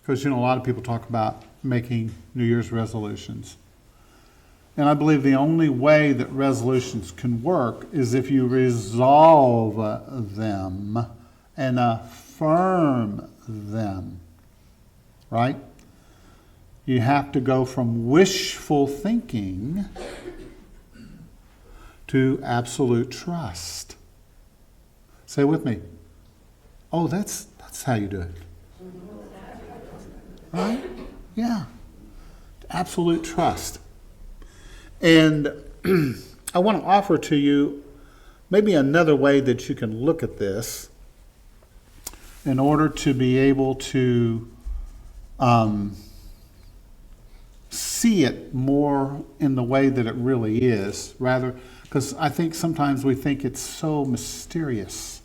because a lot of people talk about making New Year's resolutions. And I believe the only way that resolutions can work is if you resolve them and affirm them, right? You have to go from wishful thinking to absolute trust. Say with me. Oh, that's how you do it. Right? Yeah. Absolute trust. And I want to offer to you maybe another way that you can look at this in order to be able to see it more in the way that it really is, rather, because I think sometimes we think it's so mysterious,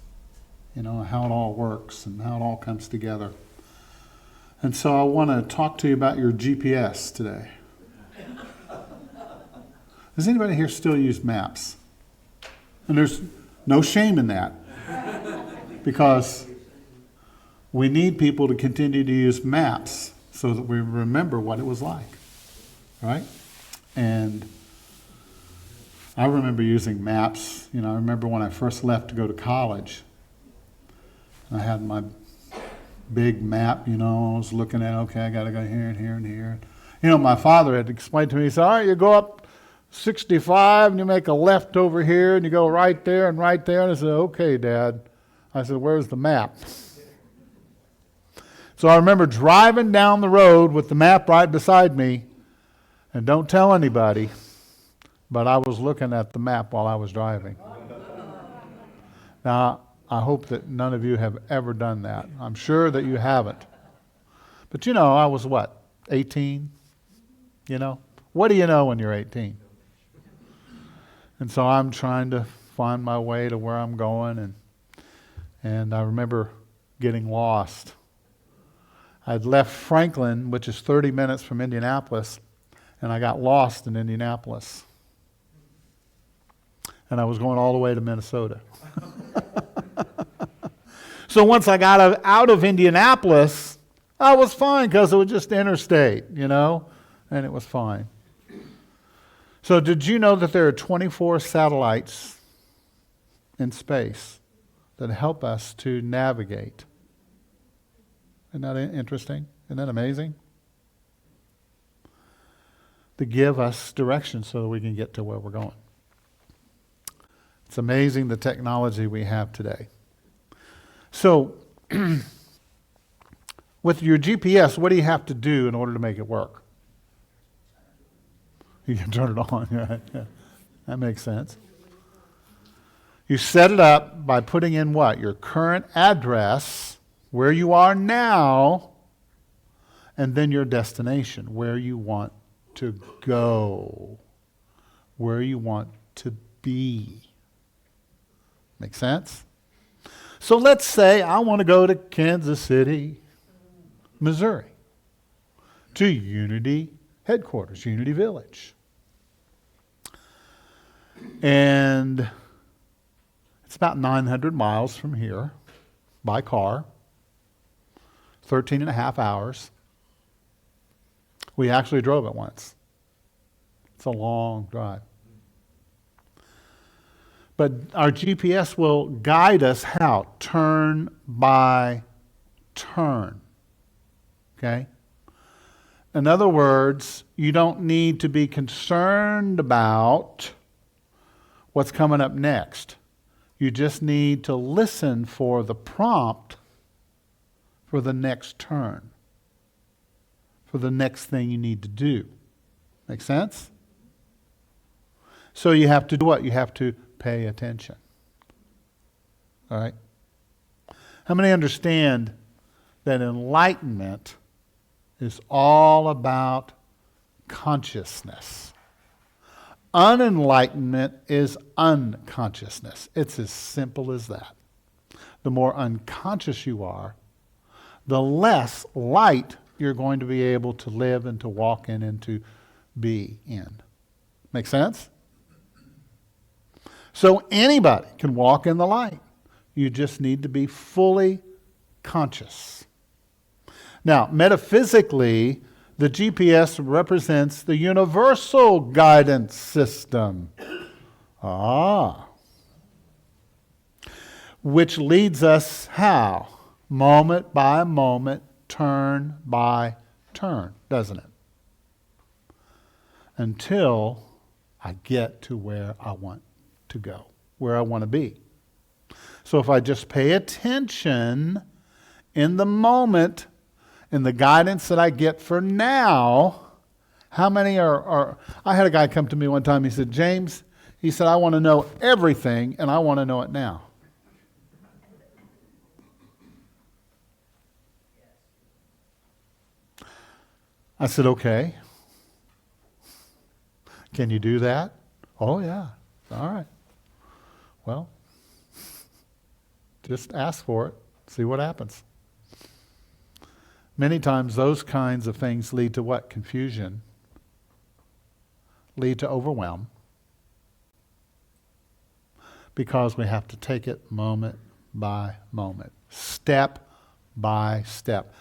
how it all works and how it all comes together. And so I want to talk to you about your GPS today. Does anybody here still use maps? And there's no shame in that, because we need people to continue to use maps so that we remember what it was like, right? And I remember using maps. I remember when I first left to go to college, I had my big map, I was looking at, okay, I got to go here and here and here. My father had explained to me, he said, all right, you go up 65 and you make a left over here and you go right there and right there. And I said, okay, Dad. I said, where's the map? So I remember driving down the road with the map right beside me, and don't tell anybody, but I was looking at the map while I was driving. Now, I hope that none of you have ever done that. I'm sure that you haven't. But I was what, 18? What do you know when you're 18? And so I'm trying to find my way to where I'm going, and I remember getting lost. I'd left Franklin, which is 30 minutes from Indianapolis, and I got lost in Indianapolis. And I was going all the way to Minnesota. So once I got out of Indianapolis, I was fine because it was just interstate, and it was fine. So did you know that there are 24 satellites in space that help us to navigate? Isn't that interesting? Isn't that amazing? To give us direction so that we can get to where we're going. It's amazing the technology we have today. So, with your GPS, what do you have to do in order to make it work? You can turn it on, right? Yeah. That makes sense. You set it up by putting in what? Your current address, where you are now, and then your destination, where you want to go, where you want to be. Make sense? So let's say I want to go to Kansas City, Missouri, to Unity headquarters, Unity Village. And it's about 900 miles from here by car, 13 and a half hours. We actually drove it once. It's a long drive. But our GPS will guide us how? Turn by turn. Okay? In other words, you don't need to be concerned about what's coming up next. You just need to listen for the prompt for the next turn, for the next thing you need to do. Make sense? So you have to do what? You have to pay attention. All right? How many understand that enlightenment is all about consciousness? Unenlightenment is unconsciousness. It's as simple as that. The more unconscious you are, the less light you're going to be able to live and to walk in and to be in. Make sense? So anybody can walk in the light. You just need to be fully conscious. Now, metaphysically, the GPS represents the universal guidance system. Which leads us how? Moment by moment, turn by turn, doesn't it? Until I get to where I want to go, where I want to be. So if I just pay attention in the moment, in the guidance that I get for now, how many are I had a guy come to me one time, he said, James, he said, I want to know everything and I want to know it now. I said, okay. Can you do that? Oh, yeah. All right. Well, just ask for it. See what happens. Many times those kinds of things lead to what? Confusion. Lead to overwhelm. Because we have to take it moment by moment. Step by step.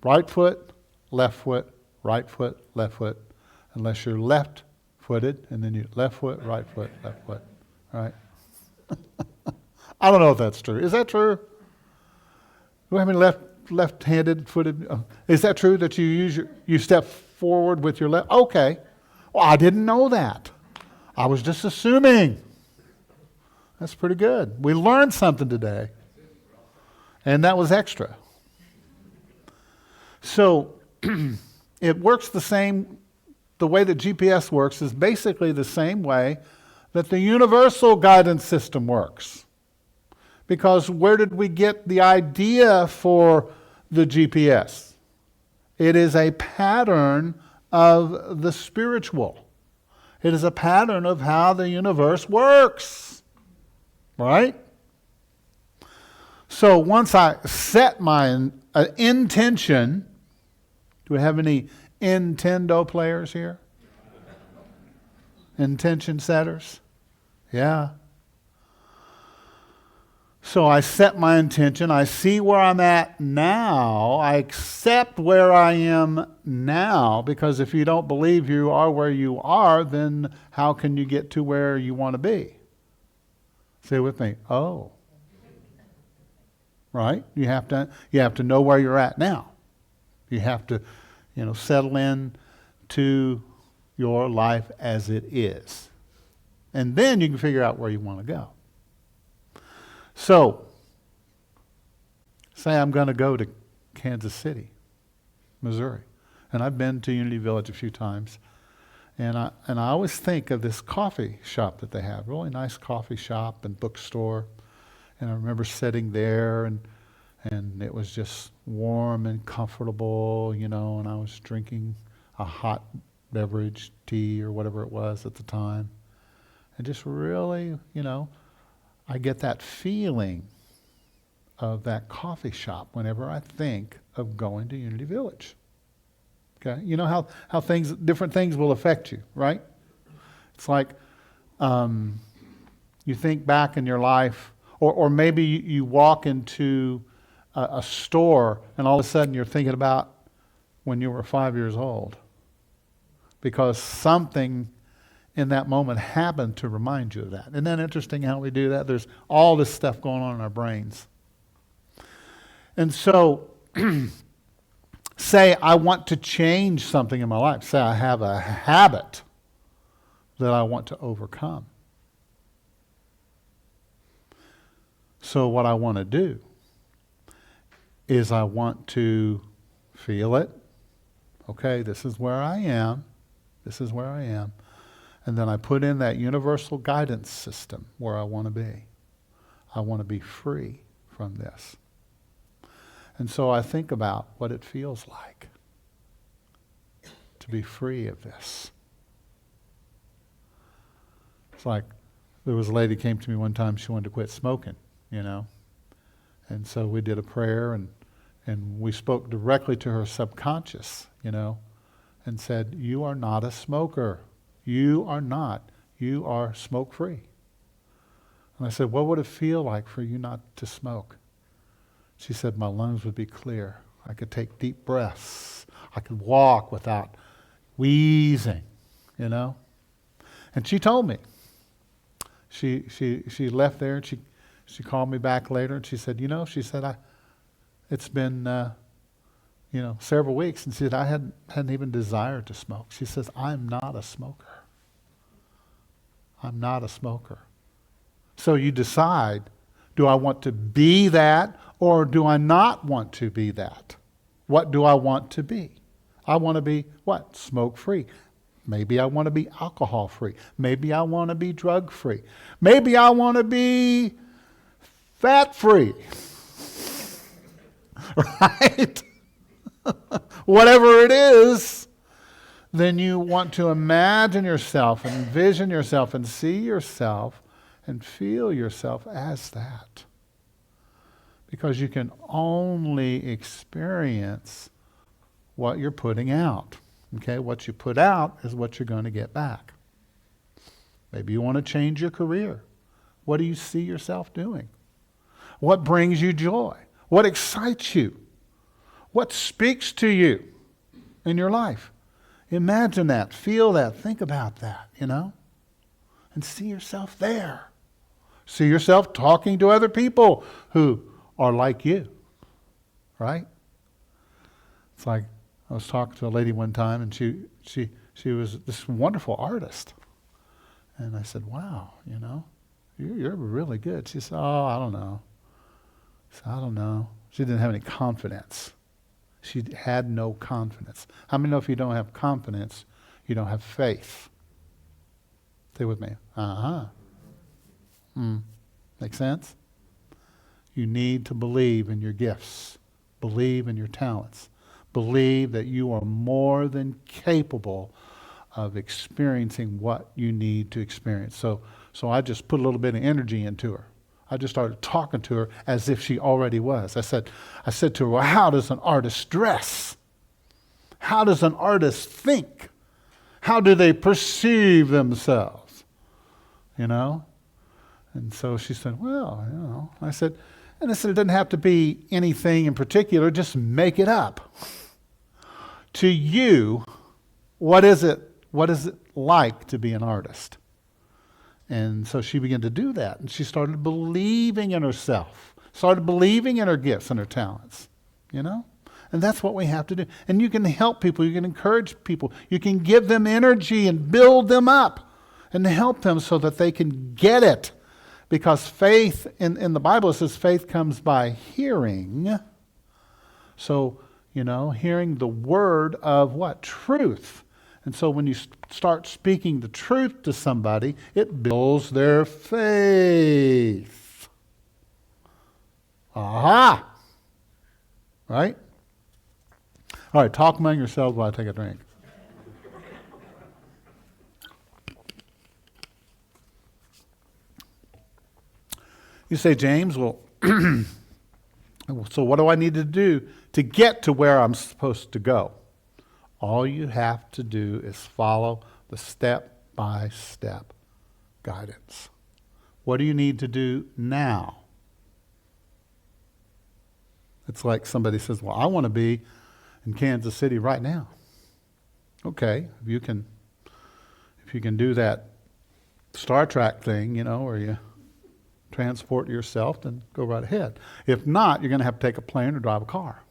Right foot, left foot, right foot, left foot. Unless you're left-footed, and then you left foot, right foot, left foot. Right? I don't know if that's true. Is that true? Do we have any left-handed footed? Is that true that you step forward with your left? Okay. Well, I didn't know that. I was just assuming. That's pretty good. We learned something today. And that was extra. So it works the way that GPS works is basically the same way that the universal guidance system works. Because where did we get the idea for the GPS? It is a pattern of the spiritual. It is a pattern of how the universe works. Right? So once I set my intention, do we have any Nintendo players here? Intention setters? Yeah. So I set my intention. I see where I'm at now. I accept where I am now, because if you don't believe you are where you are, then how can you get to where you want to be? Say with me. Oh. Right? You have to know where you're at now. You have to settle in to your life as it is. And then you can figure out where you want to go. So, say I'm going to go to Kansas City, Missouri. And I've been to Unity Village a few times. And I always think of this coffee shop that they have. Really nice coffee shop and bookstore. And I remember sitting there and it was just warm and comfortable, and I was drinking a hot beverage, tea or whatever it was at the time. And just really, I get that feeling of that coffee shop whenever I think of going to Unity Village. Okay? You know how different things will affect you, right? It's like you think back in your life, or maybe you walk into a store and all of a sudden you're thinking about when you were 5 years old, because something in that moment happened to remind you of that. Isn't that interesting how we do that? There's all this stuff going on in our brains. And so, say I want to change something in my life. Say I have a habit that I want to overcome. So what I want to do is I want to feel it. Okay, this is where I am. This is where I am. And then I put in that universal guidance system where I want to be. I want to be free from this. And so I think about what it feels like to be free of this. It's like there was a lady who came to me one time, she wanted to quit smoking, And so we did a prayer and we spoke directly to her subconscious, and said, you are not a smoker. You are not. You are smoke-free. And I said, what would it feel like for you not to smoke? She said, my lungs would be clear. I could take deep breaths. I could walk without wheezing, you know. And she told me. She left there and she called me back later and she said, she said, it's been, several weeks. And she said, I hadn't even desired to smoke. She says, I'm not a smoker. I'm not a smoker. So you decide, do I want to be that or do I not want to be that? What do I want to be? I want to be what? Smoke-free. Maybe I want to be alcohol-free. Maybe I want to be drug-free. Maybe I want to be fat-free. Right? Whatever it is, then you want to imagine yourself and envision yourself and see yourself and feel yourself as that. Because you can only experience what you're putting out. Okay, what you put out is what you're going to get back. Maybe you want to change your career. What do you see yourself doing? What brings you joy? What excites you? What speaks to you in your life? Imagine that, feel that, think about that, and see yourself there. See yourself talking to other people who are like you, right? It's like, I was talking to a lady one time, and she was this wonderful artist. And I said, wow, you're really good. She said, oh, I don't know. I said, I don't know. She didn't have any confidence. She had no confidence. How many know if you don't have confidence, you don't have faith? Stay with me. Make sense? You need to believe in your gifts. Believe in your talents. Believe that you are more than capable of experiencing what you need to experience. So I just put a little bit of energy into her. I just started talking to her as if she already was. I said to her, well, how does an artist dress? How does an artist think? How do they perceive themselves? And so she said, well, I said, it doesn't have to be anything in particular, just make it up. To you, what is it like to be an artist? And so she began to do that, and she started believing in herself, started believing in her gifts and her talents, And that's what we have to do. And you can help people, you can encourage people, you can give them energy and build them up and help them so that they can get it. Because faith, in the Bible, it says faith comes by hearing. So, hearing the word of what? Truth. And so when you start speaking the truth to somebody, it builds their faith. Aha! Right? All right, talk among yourselves while I take a drink. You say, James, well, so what do I need to do to get to where I'm supposed to go? All you have to do is follow the step-by-step guidance. What do you need to do now? It's like somebody says, well, I want to be in Kansas City right now. Okay, if you can do that Star Trek thing, where you transport yourself, then go right ahead. If not, you're going to have to take a plane or drive a car.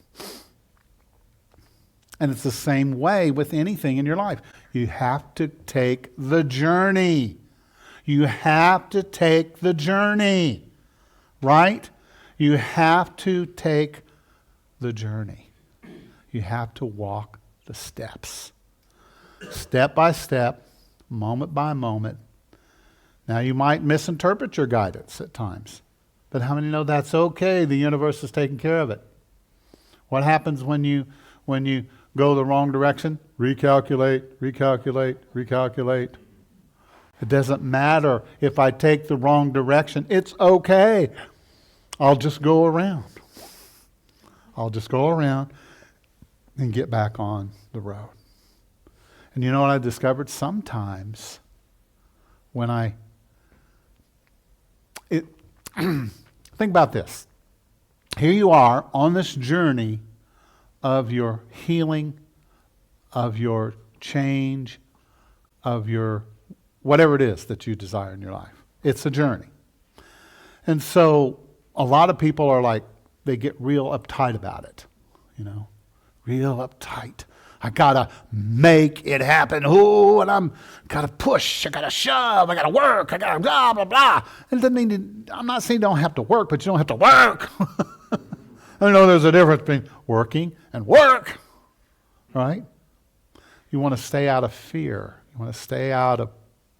And it's the same way with anything in your life. You have to take the journey. You have to take the journey, right? You have to take the journey. You have to walk the steps. Step by step, moment by moment. Now, you might misinterpret your guidance at times, but how many know that's okay? The universe is taking care of it. What happens when you go the wrong direction? Recalculate, recalculate, recalculate. It doesn't matter if I take the wrong direction. It's okay. I'll just go around. I'll just go around and get back on the road. And you know what I discovered? Sometimes when think about this. Here you are on this journey of your healing, of your change, of your whatever it is that you desire in your life. It's a journey. And so a lot of people are like, they get real uptight about it, real uptight. I gotta make it happen. Oh, and I'm gotta push, I gotta shove, I gotta work, I gotta blah, blah, blah. And it doesn't mean, I'm not saying you don't have to work, but you don't have to work. I know there's a difference between working and work, right? You want to stay out of fear. You want to stay out of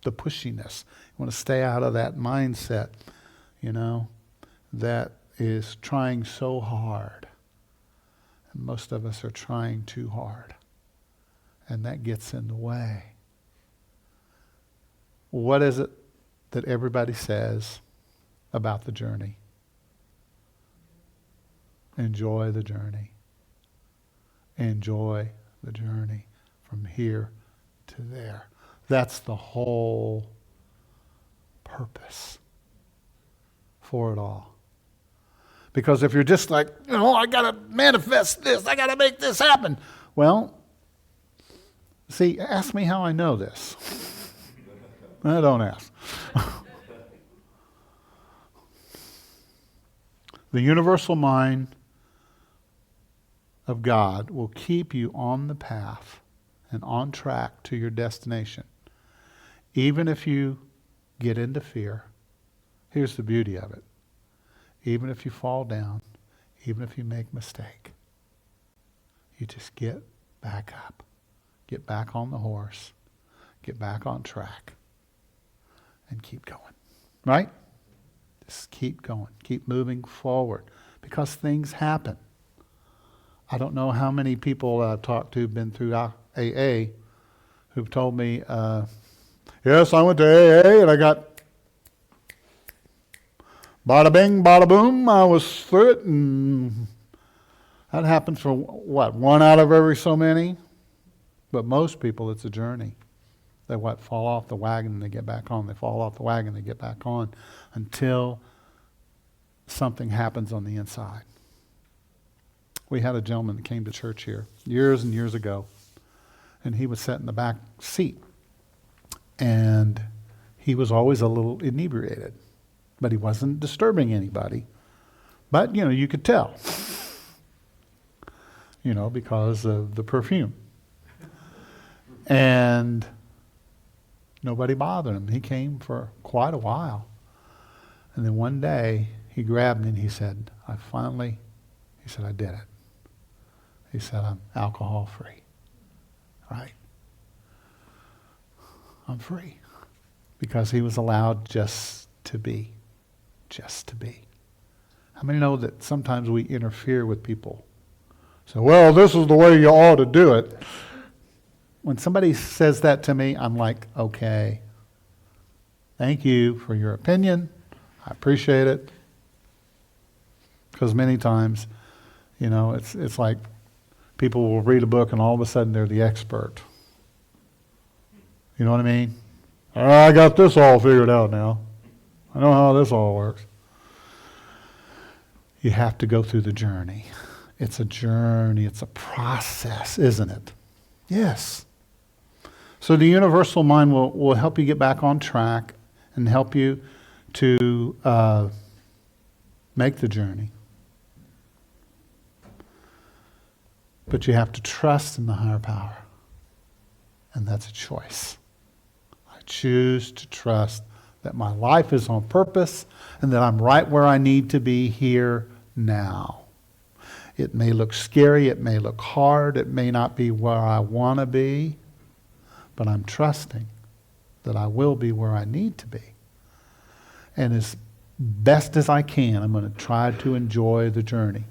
the pushiness. You want to stay out of that mindset, that is trying so hard. And most of us are trying too hard. And that gets in the way. What is it that everybody says about the journey? Enjoy the journey. Enjoy the journey from here to there. That's the whole purpose for it all. Because if you're just like, I got to manifest this, I got to make this happen. Well, see, ask me how I know this. I don't ask. The universal mind of God will keep you on the path and on track to your destination. Even if you get into fear, here's the beauty of it. Even if you fall down, even if you make a mistake, you just get back up. Get back on the horse. Get back on track. And keep going. Right? Just keep going. Keep moving forward. Because things happen. I don't know how many people I've talked to have been through AA who've told me, yes, I went to AA and I got bada bing, bada boom, I was through it, and that happens for one out of every so many? But most people, it's a journey. They fall off the wagon and they get back on. They fall off the wagon, they get back on until something happens on the inside. We had a gentleman that came to church here years and years ago, and he was sat in the back seat, and he was always a little inebriated. But he wasn't disturbing anybody. But, you could tell. Because of the perfume. And nobody bothered him. He came for quite a while. And then one day, he grabbed me and he said, I did it. He said, I'm alcohol free. Right? I'm free. Because he was allowed just to be. Just to be. How many know that sometimes we interfere with people? So, well, this is the way you ought to do it. When somebody says that to me, I'm like, okay, thank you for your opinion. I appreciate it. Because many times, it's like people will read a book and all of a sudden they're the expert. You know what I mean? I got this all figured out now. I know how this all works. You have to go through the journey. It's a journey. It's a process, isn't it? Yes. So the universal mind will help you get back on track and help you to make the journey. But you have to trust in the higher power. And that's a choice. I choose to trust that my life is on purpose and that I'm right where I need to be here now. It may look scary, it may look hard, it may not be where I want to be, but I'm trusting that I will be where I need to be. And as best as I can, I'm going to try to enjoy the journey.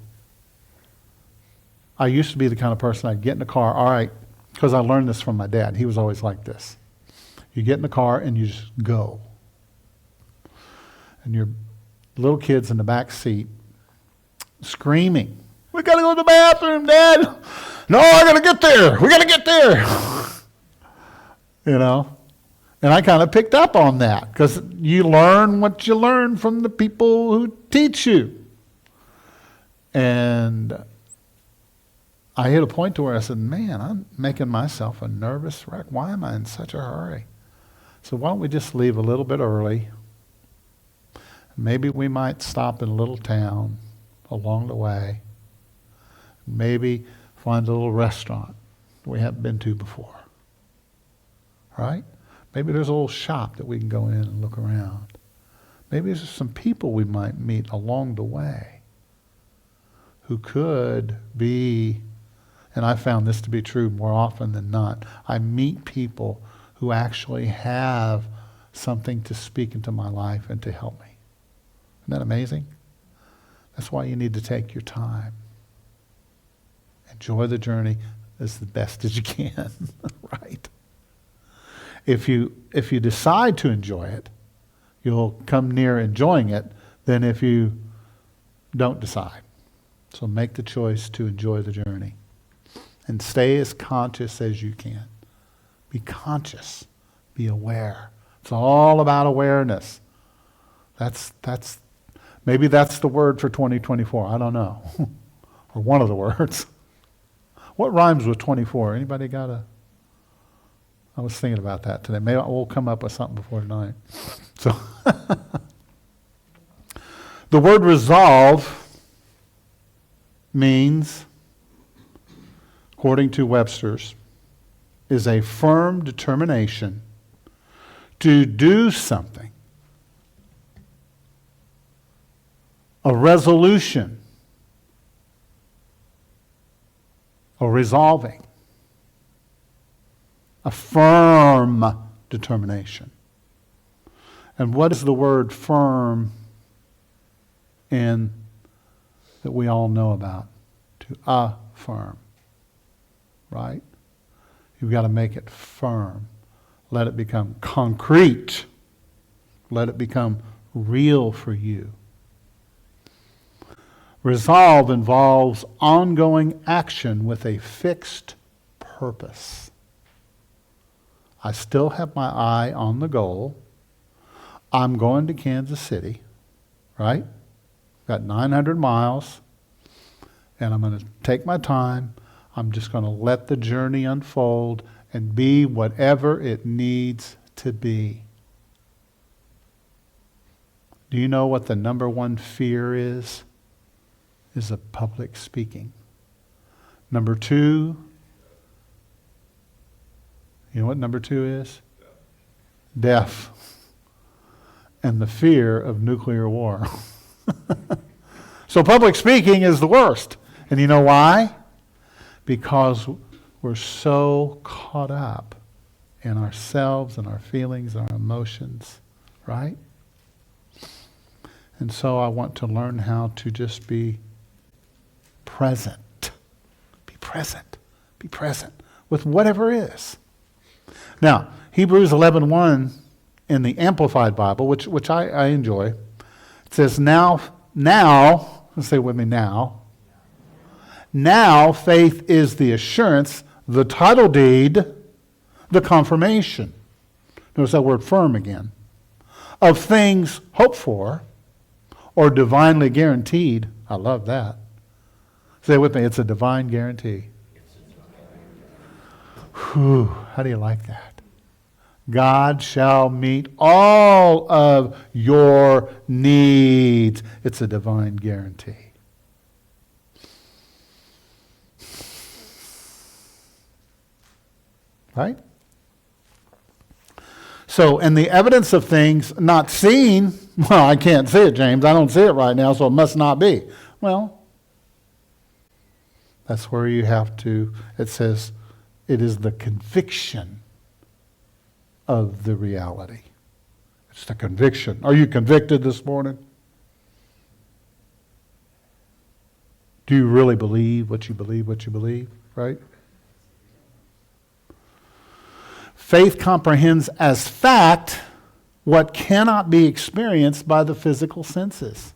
I used to be the kind of person I'd get in the car, all right, because I learned this from my dad. He was always like this. You get in the car and you just go. And your little kid's in the back seat screaming, we got to go to the bathroom, Dad. No, I got to get there. We got to get there. And I kind of picked up on that because you learn what you learn from the people who teach you. And I hit a point to where I said, man, I'm making myself a nervous wreck. Why am I in such a hurry? So why don't we just leave a little bit early? Maybe we might stop in a little town along the way. Maybe find a little restaurant we haven't been to before. Right? Maybe there's a little shop that we can go in and look around. Maybe there's some people we might meet along the way who could be, and I found this to be true more often than not, I meet people who actually have something to speak into my life and to help me. Isn't that amazing? That's why you need to take your time. Enjoy the journey as the best as you can, right? If you decide to enjoy it, you'll come near enjoying it than if you don't decide. So make the choice to enjoy the journey. And stay as conscious as you can. Be conscious. Be aware. It's all about awareness. Maybe that's the word for 2024. I don't know. Or one of the words. What rhymes with 24? Anybody got a... I was thinking about that today. Maybe we'll come up with something before tonight. So, the word resolve means, according to Webster's, is a firm determination to do something. A resolution. A resolving. A firm determination. And what is the word firm in that we all know about? To affirm. Right? You've got to make it firm. Let it become concrete. Let it become real for you. Resolve involves ongoing action with a fixed purpose. I still have my eye on the goal. I'm going to Kansas City, right? Got 900 miles, and I'm going to take my time. I'm just going to let the journey unfold and be whatever it needs to be. Do you know what the number one fear is? Is of public speaking. Number two, you know what number two is? Death. And the fear of nuclear war. So public speaking is the worst. And you know why? Because we're so caught up in ourselves and our feelings and our emotions, right? And so I want to learn how to just be present. Be present. Be present with whatever is. Now, Hebrews 11:1 in the Amplified Bible, which I enjoy, it says, now, let's say it with me, now faith is the assurance, the title deed, the confirmation. Notice that word firm again. Of things hoped for or divinely guaranteed. I love that. Say it with me, it's a divine guarantee. Whew, how do you like that? God shall meet all of your needs. It's a divine guarantee. Right? So, and the evidence of things not seen, well, I can't see it, James. I don't see it right now, so it must not be. Well, that's where you have to, it says, it is the conviction of the reality. It's the conviction. Are you convicted this morning? Do you really believe what you believe, right? Faith comprehends as fact what cannot be experienced by the physical senses.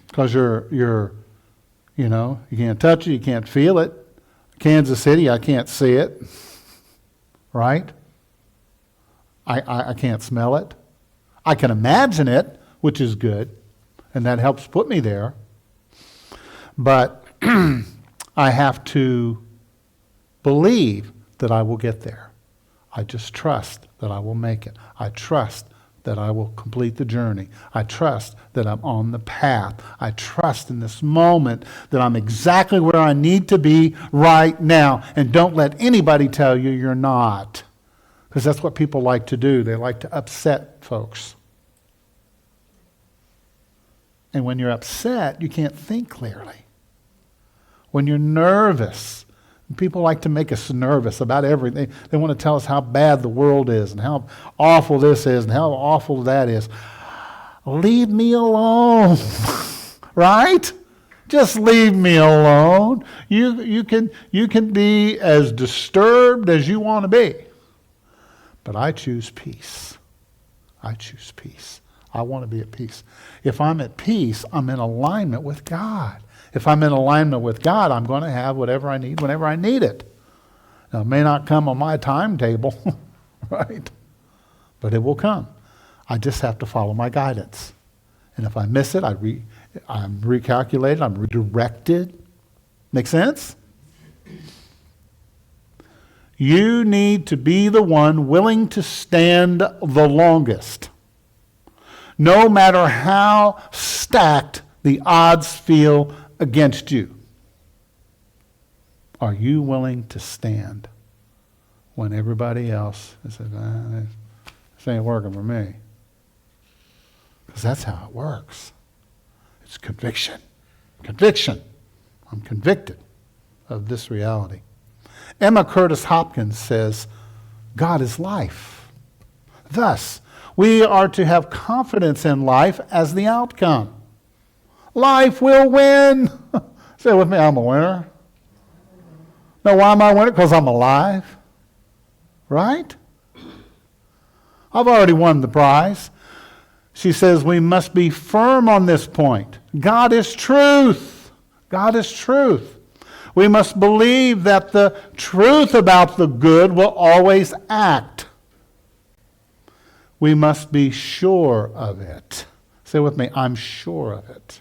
Because you can't touch it, you can't feel it. Kansas City, I can't see it, right? I can't smell it. I can imagine it, which is good, and that helps put me there. But I have to believe that I will get there. I just trust that I will make it. I trust that I will complete the journey. I trust that I'm on the path. I trust in this moment that I'm exactly where I need to be right now. And don't let anybody tell you you're not. Because that's what people like to do. They like to upset folks. And when you're upset, you can't think clearly. When you're nervous, people like to make us nervous about everything. They want to tell us how bad the world is and how awful this is and how awful that is. Leave me alone, right? Just leave me alone. You can be as disturbed as you want to be. But I choose peace. I choose peace. I want to be at peace. If I'm at peace, I'm in alignment with God. If I'm in alignment with God, I'm going to have whatever I need whenever I need it. Now, it may not come on my timetable, right? But it will come. I just have to follow my guidance. And if I miss it, I'm recalculated, I'm redirected. Make sense? You need to be the one willing to stand the longest. No matter how stacked the odds feel against you. Are you willing to stand when everybody else says, this ain't working for me? Because that's how it works. It's conviction. Conviction. I'm convicted of this reality. Emma Curtis Hopkins says, God is life. Thus, we are to have confidence in life as the outcome. Life will win. Say it with me, I'm a winner. Now, why am I a winner? Because I'm alive. Right? I've already won the prize. She says we must be firm on this point. God is truth. God is truth. We must believe that the truth about the good will always act. We must be sure of it. Say with me, I'm sure of it.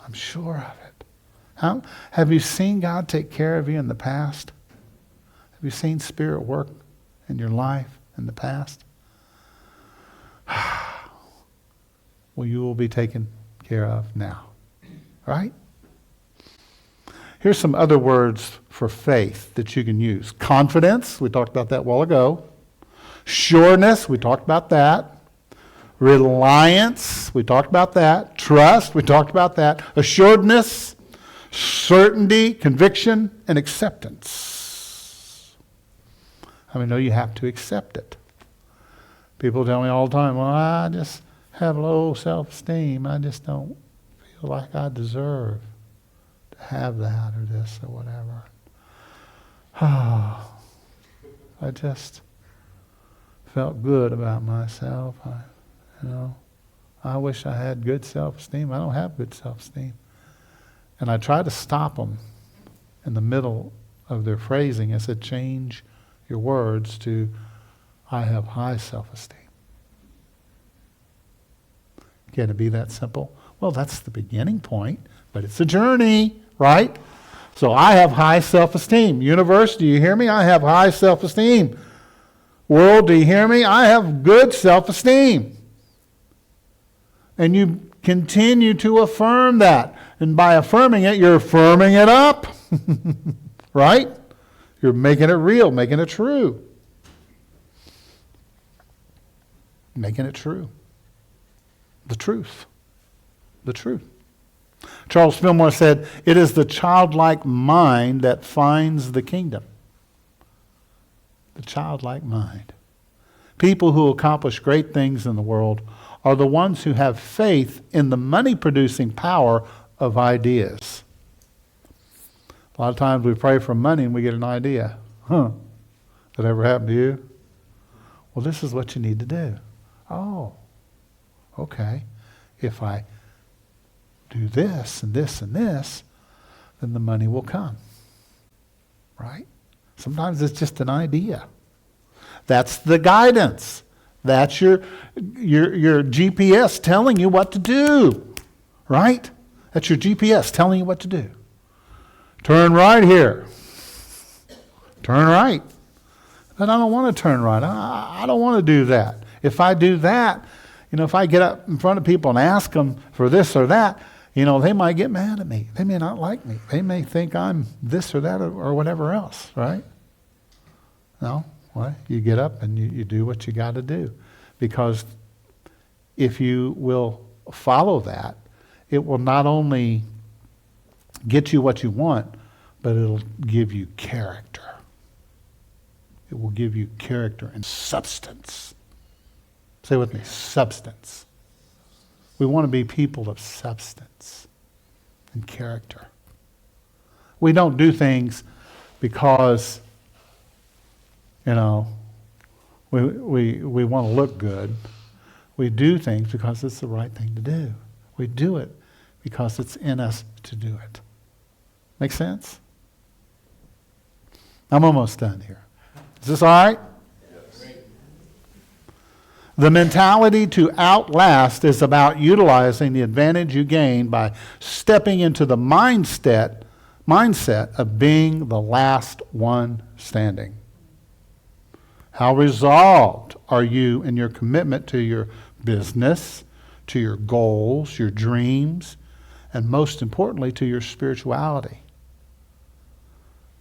I'm sure of it. Have you seen God take care of you in the past? Have you seen Spirit work in your life in the past? Well, you will be taken care of now. Right? Here's some other words for faith that you can use. Confidence, we talked about that a while ago. Sureness, we talked about that. Reliance, we talked about that. Trust, we talked about that. Assuredness, certainty, conviction, and acceptance. I mean, no, you have to accept it. People tell me all the time, well, I just have low self-esteem. I just don't feel like I deserve to have that or this or whatever. I just felt good about myself. I wish I had good self-esteem. I don't have good self-esteem. And I try to stop them in the middle of their phrasing. I said, change your words to, I have high self-esteem. Can it be that simple? Well, that's the beginning point, but it's a journey, right? So I have high self-esteem. Universe, do you hear me? I have high self-esteem. World, do you hear me? I have good self-esteem. And you continue to affirm that. And by affirming it, you're firming it up. Right? You're making it real, making it true. Making it true. The truth. The truth. Charles Fillmore said, it is the childlike mind that finds the kingdom. The childlike mind. People who accomplish great things in the world are the ones who have faith in the money-producing power of ideas. A lot of times we pray for money and we get an idea. That ever happened to you? Well, this is what you need to do. Oh, okay. If I do this and this and this, then the money will come. Right? Sometimes it's just an idea. That's the guidance. That's your GPS telling you what to do. Right? That's your GPS telling you what to do. Turn right here. Turn right. But I don't want to turn right. I don't want to do that. If I do that, if I get up in front of people and ask them for this or that, they might get mad at me. They may not like me. They may think I'm this or that or whatever else, right? No? Well, you get up and you do what you got to do. Because if you will follow that, it will not only get you what you want, but it'll give you character. It will give you character and substance. Say with me, substance. We want to be people of substance and character. We don't do things because, we want to look good. We do things because it's the right thing to do. We do it because it's in us to do it. Make sense? I'm almost done here. Is this all right? Yes. The mentality to outlast is about utilizing the advantage you gain by stepping into the mindset of being the last one standing. How resolved are you in your commitment to your business, to your goals, your dreams, and most importantly, to your spirituality?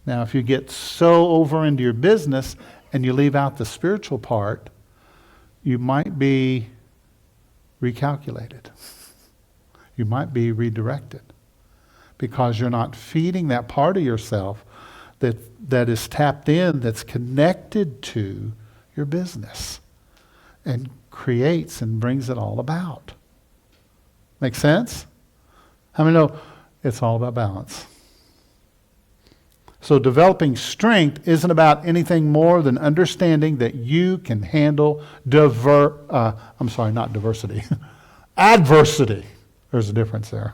Now, if you get so over into your business and you leave out the spiritual part, you might be recalculated. You might be redirected because you're not feeding that part of yourself that is tapped in, that's connected to your business and creates and brings it all about. Make sense? How many know it's all about balance? So developing strength isn't about anything more than understanding that you can handle adversity. There's a difference there.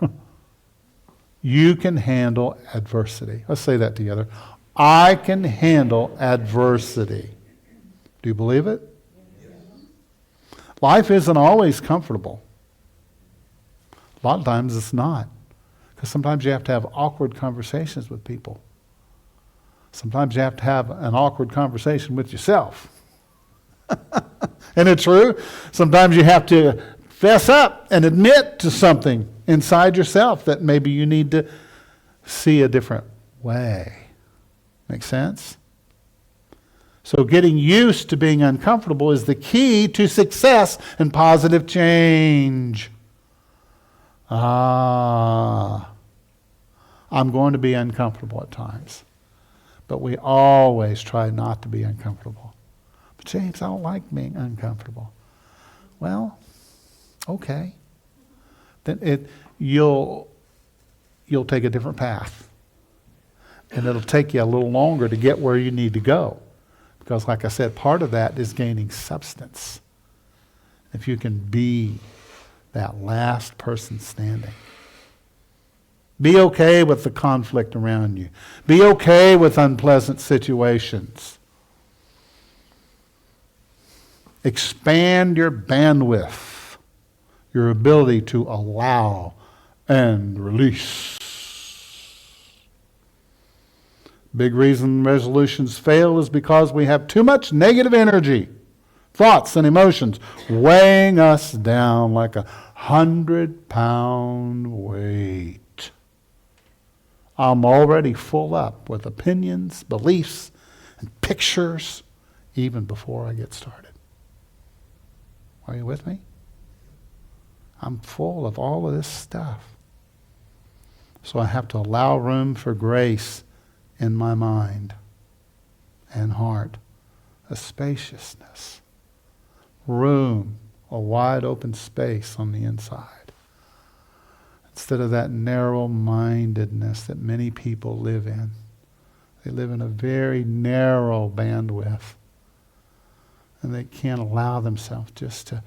You can handle adversity. Let's say that together. I can handle adversity. Do you believe it? Yes. Life isn't always comfortable. A lot of times it's not. Because sometimes you have to have awkward conversations with people. Sometimes you have to have an awkward conversation with yourself. Isn't it true? Sometimes you have to fess up and admit to something inside yourself that maybe you need to see a different way. Make sense? So getting used to being uncomfortable is the key to success and positive change. I'm going to be uncomfortable at times. But we always try not to be uncomfortable. But James, I don't like being uncomfortable. Well, okay. Then you'll take a different path. And it'll take you a little longer to get where you need to go. Because like I said, part of that is gaining substance. If you can be that last person standing. Be okay with the conflict around you. Be okay with unpleasant situations. Expand your bandwidth, your ability to allow and release. Big reason resolutions fail is because we have too much negative energy, thoughts and emotions weighing us down like 100-pound weight. I'm already full up with opinions, beliefs, and pictures even before I get started. Are you with me? I'm full of all of this stuff. So I have to allow room for grace in my mind and heart, a spaciousness, room, a wide open space on the inside. Instead of that narrow-mindedness that many people live in. They live in a very narrow bandwidth. And they can't allow themselves just to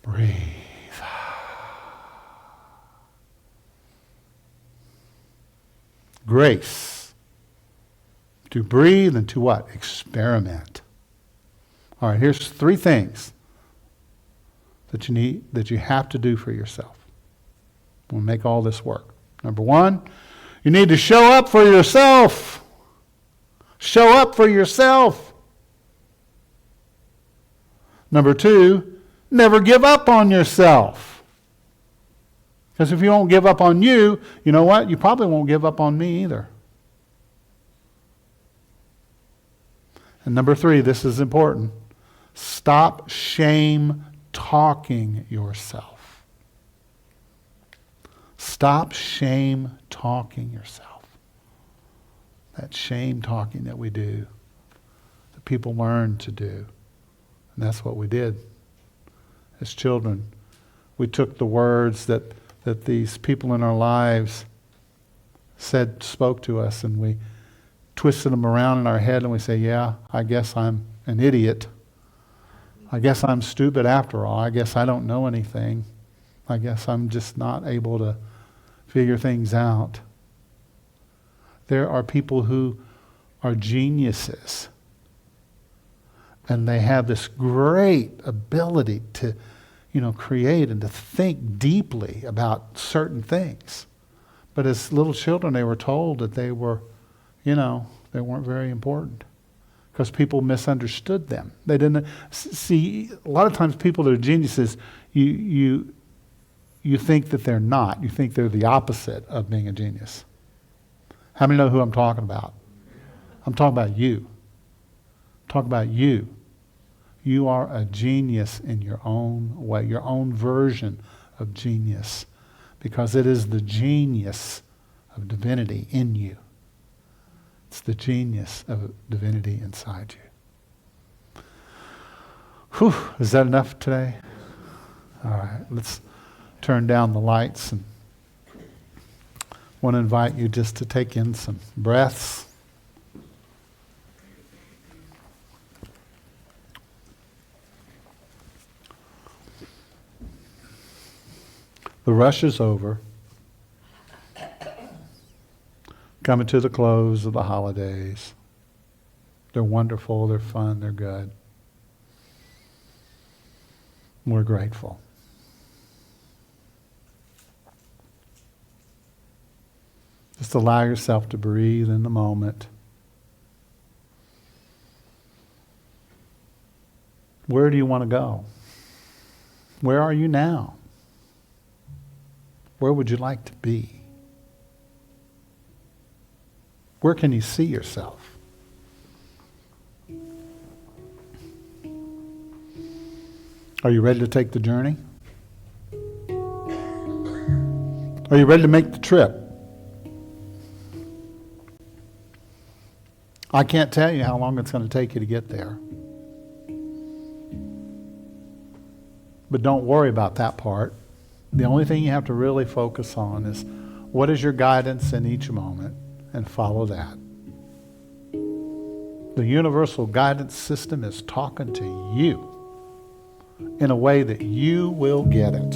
breathe. Grace. To breathe and to what? Experiment. All right, here's 3 things that you have to do for yourself. We'll make all this work. Number one, you need to show up for yourself. Show up for yourself. Number two, never give up on yourself. Because if you won't give up on you, you know what? You probably won't give up on me either. And number three, this is important. Stop shame talking yourself. Stop shame talking yourself. That shame talking that we do, that people learn to do. And that's what we did as children. We took the words that these people in our lives spoke to us, and we twisted them around in our head, and we say, yeah, I guess I'm an idiot. I guess I'm stupid after all. I guess I don't know anything. I guess I'm just not able to figure things out. There are people who are geniuses, and they have this great ability to, create and to think deeply about certain things. But as little children, they were told that they were, they weren't very important because people misunderstood them. They didn't see. A lot of times, people that are geniuses, you think that they're not. You think they're the opposite of being a genius. How many know who I'm talking about? I'm talking about you. I'm talking about you. You are a genius in your own way, your own version of genius, because it is the genius of divinity in you. It's the genius of divinity inside you. Whew, is that enough today? All right, let's turn down the lights, and I want to invite you just to take in some breaths. The rush is over. Coming to the close of the holidays. They're wonderful, they're fun, they're good. We're grateful. Just allow yourself to breathe in the moment. Where do you want to go? Where are you now? Where would you like to be? Where can you see yourself? Are you ready to take the journey? Are you ready to make the trip? I can't tell you how long it's going to take you to get there. But don't worry about that part. The only thing you have to really focus on is what is your guidance in each moment, and follow that. The universal guidance system is talking to you in a way that you will get it.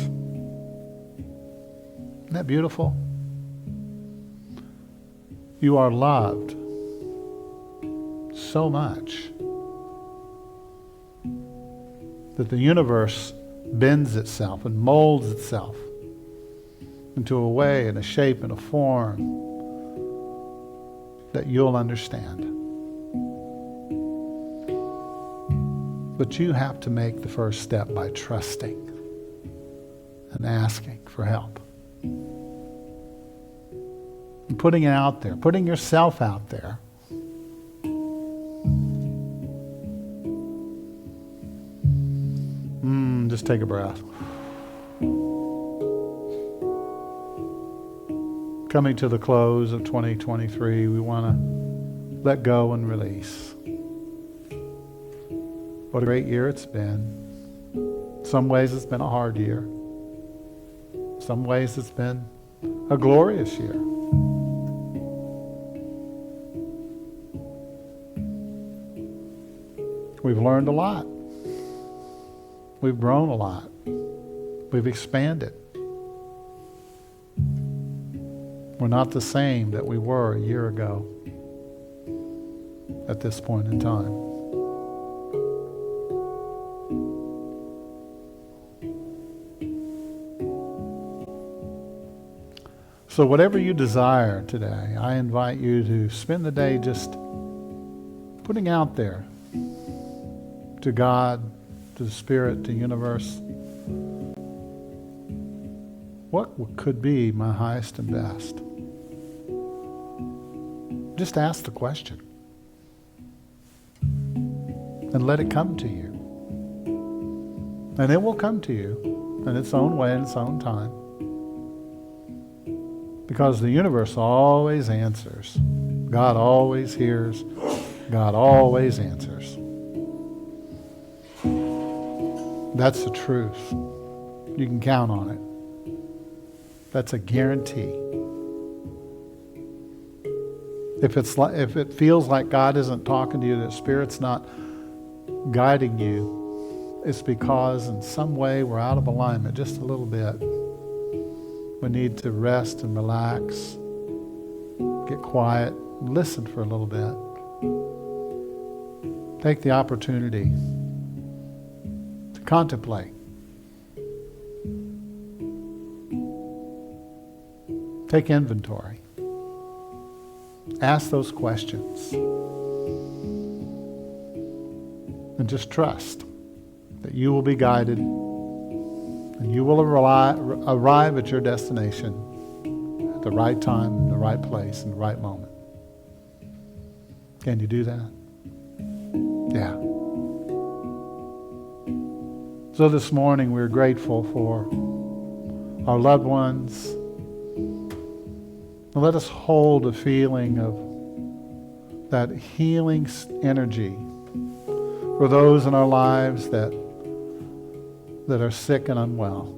Isn't that beautiful? You are loved so much that the universe bends itself and molds itself into a way and a shape and a form that you'll understand. But you have to make the first step by trusting and asking for help. And putting it out there, putting yourself out there. Just take a breath. Coming to the close of 2023, we want to let go and release. What a great year it's been. In some ways it's been a hard year. In some ways it's been a glorious year. We've learned a lot. We've grown a lot. We've expanded. We're not the same that we were a year ago at this point in time. So whatever you desire today, I invite you to spend the day just putting out there to God, to the Spirit, to the universe, what could be my highest and best? Just ask the question and let it come to you. And it will come to you in its own way, in its own time. Because the universe always answers. God always hears. God always answers. That's the truth. You can count on it. That's a guarantee. If it feels like God isn't talking to you, that Spirit's not guiding you, it's because in some way we're out of alignment just a little bit. We need to rest and relax, get quiet, and listen for a little bit. Take the opportunity to contemplate. Take inventory. Ask those questions. And just trust that you will be guided and you will arrive at your destination at the right time, the right place, and the right moment. Can you do that? Yeah. So this morning we're grateful for our loved ones. And let us hold a feeling of that healing energy for those in our lives that are sick and unwell.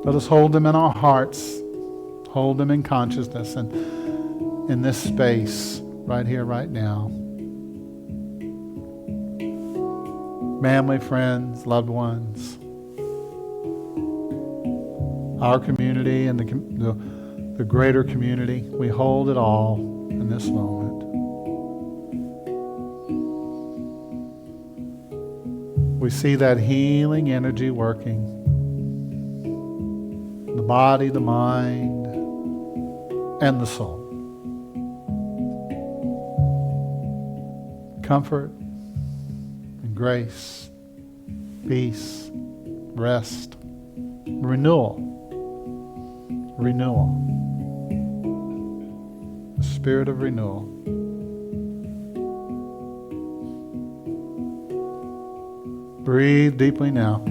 Let us hold them in our hearts, hold them in consciousness and in this space right here, right now. Family, friends, loved ones, our community and the greater community. We hold it all in this moment. We see that healing energy working. The body, the mind, and the soul. Comfort and grace, peace, rest, renewal. Renewal. The spirit of renewal. Breathe deeply now.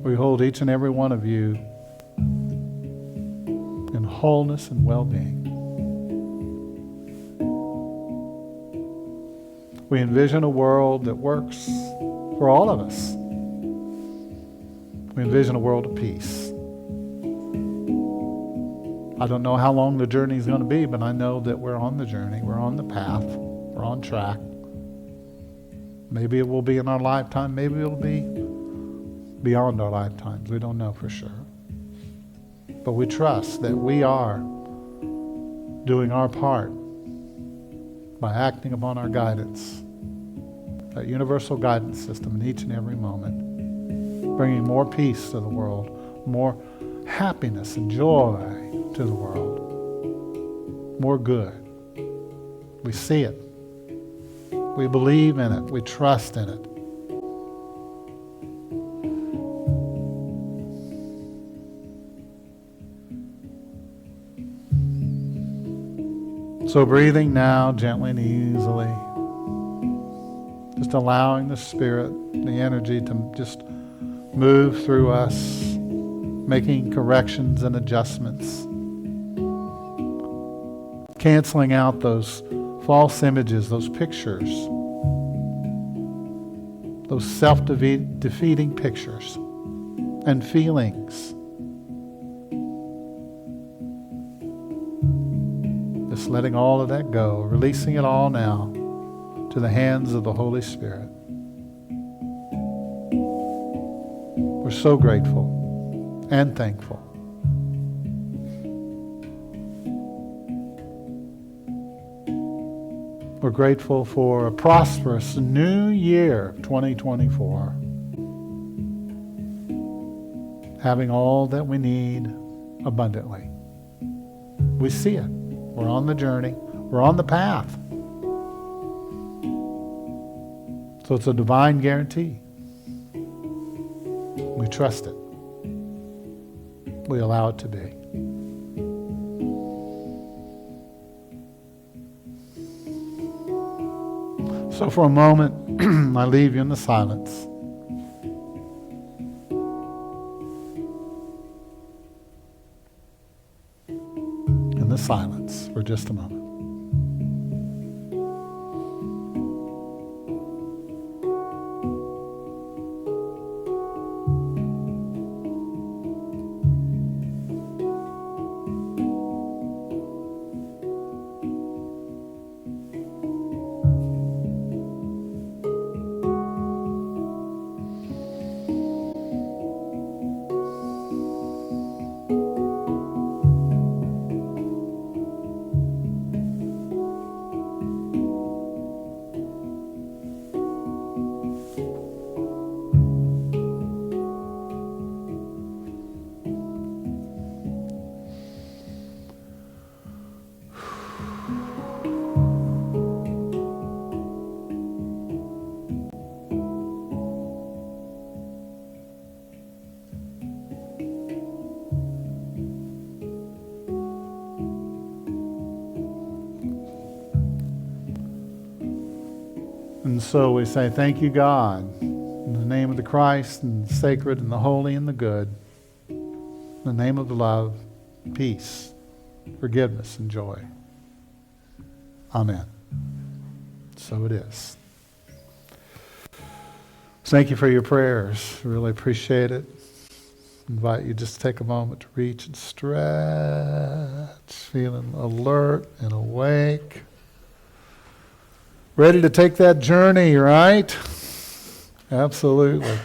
We hold each and every one of you in wholeness and well-being. We envision a world that works for all of us. We envision a world of peace. I don't know how long the journey is going to be, but I know that we're on the journey. We're on the path. We're on track. Maybe it will be in our lifetime. Maybe it'll be beyond our lifetimes. We don't know for sure. But we trust that we are doing our part by acting upon our guidance, that universal guidance system in each and every moment, bringing more peace to the world, more happiness and joy to the world, more good. We see it. We believe in it. We trust in it. So breathing now gently and easily, just allowing the spirit, the energy to just move through us, making corrections and adjustments, canceling out those false images, those pictures, those self-defeating pictures and feelings. Just letting all of that go, releasing it all now to the hands of the Holy Spirit. We're so grateful and thankful. We're grateful for a prosperous new year, 2024. Having all that we need abundantly. We see it. We're on the journey. We're on the path. So it's a divine guarantee. We trust it. We allow it to be. So for a moment, I leave you in the silence. In the silence for just a moment. And so we say, thank you, God, in the name of the Christ, and the sacred, and the holy, and the good, in the name of the love, peace, forgiveness, and joy. Amen. So it is. Thank you for your prayers. Really appreciate it. Invite you just to take a moment to reach and stretch, feeling alert and awake. Ready to take that journey, right? Absolutely.